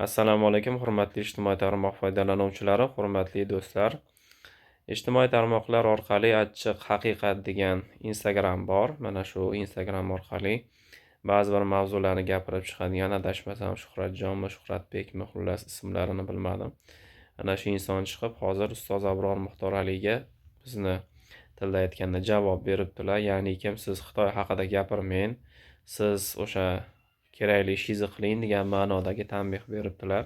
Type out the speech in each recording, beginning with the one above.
Assalomu alaykum, hurmatli ijtimoiy tarmoq foydalanuvchilari, hurmatli do'stlar. Ijtimoiy tarmoqlar orqali Achchiq haqiqat degan Instagram bor. Mana shu Instagram orqali ba'zi bir mavzularni gapirib chiqadigan, adashmasam Shuhratjonmi, Shuhratbekmi, xullas ismlarini bilmadim. Ana shu inson chiqib, hozir ustoz Abror Muxtoraliga bizni tilda aytganda javob beribdilar. Ya'ni kim siz Xitoy haqida gapirmang, siz o'sha kerakli ishingizni qiling degan ma'nodagi tanbeh beribdilar.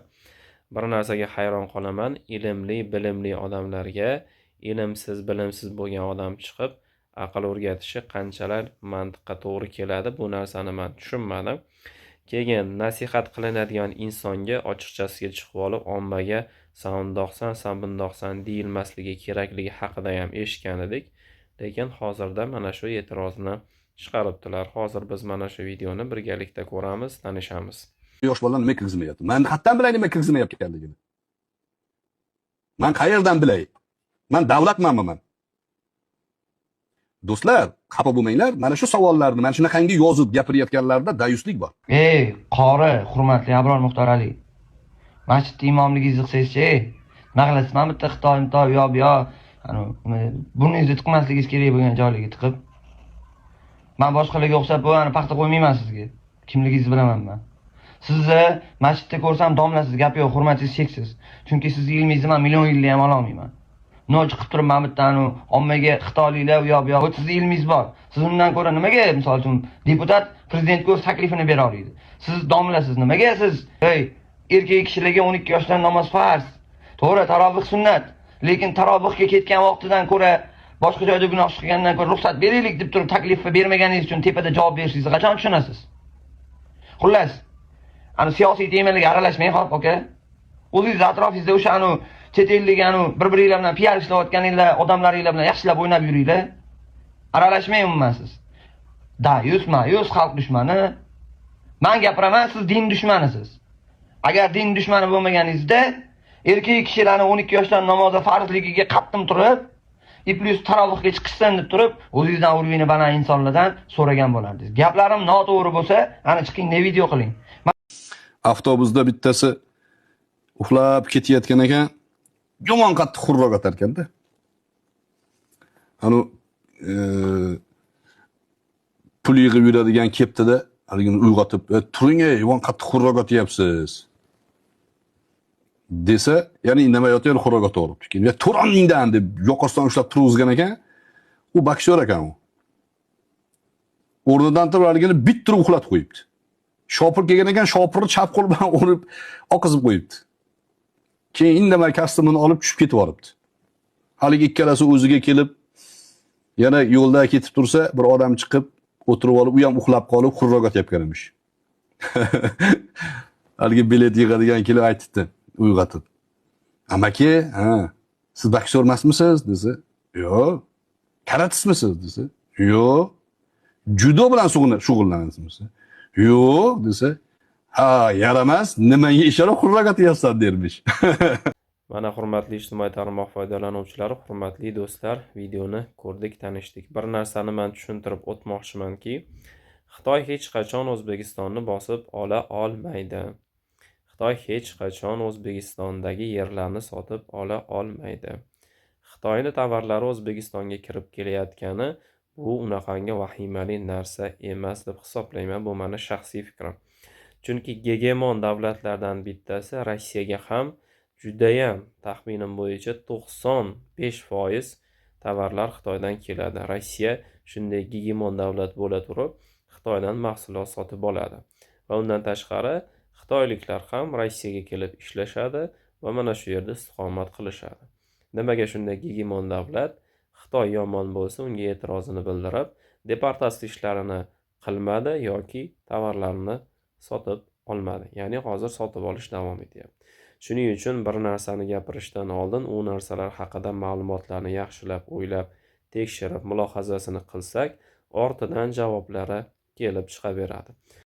Bir narsaga hayron qolaman, ilmli, bilimli odamlarga ilmsiz, bilimsiz bo'lgan odam chiqib aql o'rgatishi qanchalar mantiqqa to'g'ri keladi, bu narsani men tushunmadim. Keyin nasihat qilinadigan insonga ochiqchasiga chiqib olib, ommaga san undoqsan, san bundoqsan deyilmasligi kerakligi haqida ham eshitgan edik. Lekin hozirda mana shu e'tirozni chiqaribdilar. Hozir biz mana shu videoni birgalikda ko'ramiz, tanishamiz. Yosh bolalar nima kirgizmayapti? Men hattan bilay nima kirgizmayotganligini. Men qayerdan bilay? Men davlatmanmi men? Do'stlar, xafa bo'lmanglar. Mana shu savollarni men shunaqangi yozib gapirayotganlarda dayuslik bor. Qori, hurmatli Abror Muxtorali. Masjidda imomligingizni qilsangiz-chi? Naqlasman bitta Xitoy yo burningizni tiqmasligingiz kerak bo'lgan joylarga tiqib. Men boshqalarga o'xshab bu paxta qo'ymayman sizga. Kimligingizni bilaman men. Sizni masjidda ko'rsam domlasiz, gap yo'q, hurmatingiz cheksiz. Chunki sizning ilmingizni men million yilda ham ola olmayman. Nima chiqib turib men bitta ommaga xitoyliklar u yoq bu yoq, sizning ilmingiz bor. Siz undan ko'ra nimaga, misol uchun, deputat prezidentga o'z taklifini bera oladi? Siz domlasiz, nimaga siz, erkak kishilarga 12 yoshdan namoz farz. To'g'ri, tarovih sunnat. Lekin tarovihga ketgan vaqtidan ko'ra boshqa joyda gunoh qilgandan ko'ra ruxsat beraylik deb turib taklif bermaganingiz uchun tepada javob berishingizni qachon tushunasiz? Xullas, siyosiy temalarga aralashmang, xo'p, aka. O'zingiz atrofingizda o'sha chet ellik bir-biringlar bilan PR ishlayotganinglar, odamlaringlar bilan yaxshilab o'ynab yuringlar. Aralashmang umuman siz. Ma'yus xalq dushmani. Men gapiraman, siz din dushmanisiz. Agar din dushmani bo'lmaganingizda, erkak kishilarni 12 yoshdan namozga farzligiga qattim turib, plus tarovihga chiqishdan deb turib, o'zingizdan urvini baland insonlardan so'ragan bo'lardingiz. Gaplarim noto'g'ri bo'lsa, ana chiqing, video qiling. Avtobusda bittasi uxlab ketayotgan ekan, yomon qattiq xurroq atar ekanda. Pul yig'ib yuradigan keptida haligini uyg'otib, "Turing, yomon qattiq xurroq atyapsiz." desa, ya'ni indamayotgan xurroq atyapti keyin. "Turoningdan" deb yoqasidan ushlab turg'izgan ekan, u bakshor ekan u. O'rnidan turib haligini bittirib uxlatib qo'yibdi. Shopir kelgan ekan, shopirni chap qo'l bilan urib, oqizib qo'yibdi. Keyin indamay kostyumini olib tushib ketib yoribdi. Haligi ikkalasi o'ziga kelib, yana yo'lda ketib tursa, bir odam chiqib, o'tirib olib, u ham uxlab qolib, xurroq atyapgan emish. Haligi bilet yig'adigan kelib aytdi, uyg'otib. "Amaki, siz bakshor emasmisiz?" desa, "Yo'q." "Karatismisiz?" desa, "Yo'q." "Judo bilan shug'ullanasizmi?" "Yo'q" desa, "Ha, yaramas, nimaga ishora xurroq atyapsan" dermish. Mana hurmatli ijtimoiy tarmoq foydalanuvchilari, hurmatli do'stlar, videoni ko'rdik, tanishdik. Bir narsani men tushuntirib o'tmoqchimanki, Xitoy hech qachon O'zbekistonni bosib ola olmaydi. Xitoy hech qachon O'zbekistondagi yerlarni sotib ola olmaydi. Xitoyning tovarlari O'zbekistonga kirib kelayotgani bu unaqangi vahimali narsa emas deb hisoblayman. Bu meni shaxsiy fikrim. Chunki gegemon davlatlardan bittasi Rossiyaga ham judayam taxminim bo'yicha 95% tovarlar Xitoydan keladi. Rossiya shunday gegemon davlat bo'la turib, Xitoydan mahsulot sotib oladi. Va undan tashqari xitoyliklar ham Rossiyaga kelib ishlashadi va mana shu yerda istiqomat qilishadi. Nimaga shunday gegemon davlat Xitoy yomon bo'lsa, unga e'tirozini bildirib, deportatsiya ishlarini qilmadi yoki tovarlarni sotib olmadi. Ya'ni hozir sotib olish davom etyapti. Shuning uchun bir narsani gapirishdan oldin u narsalar haqida ma'lumotlarni yaxshilab o'ylab, tekshirib, mulohazasini qilsak, ortidan javoblari kelib chiqaveradi.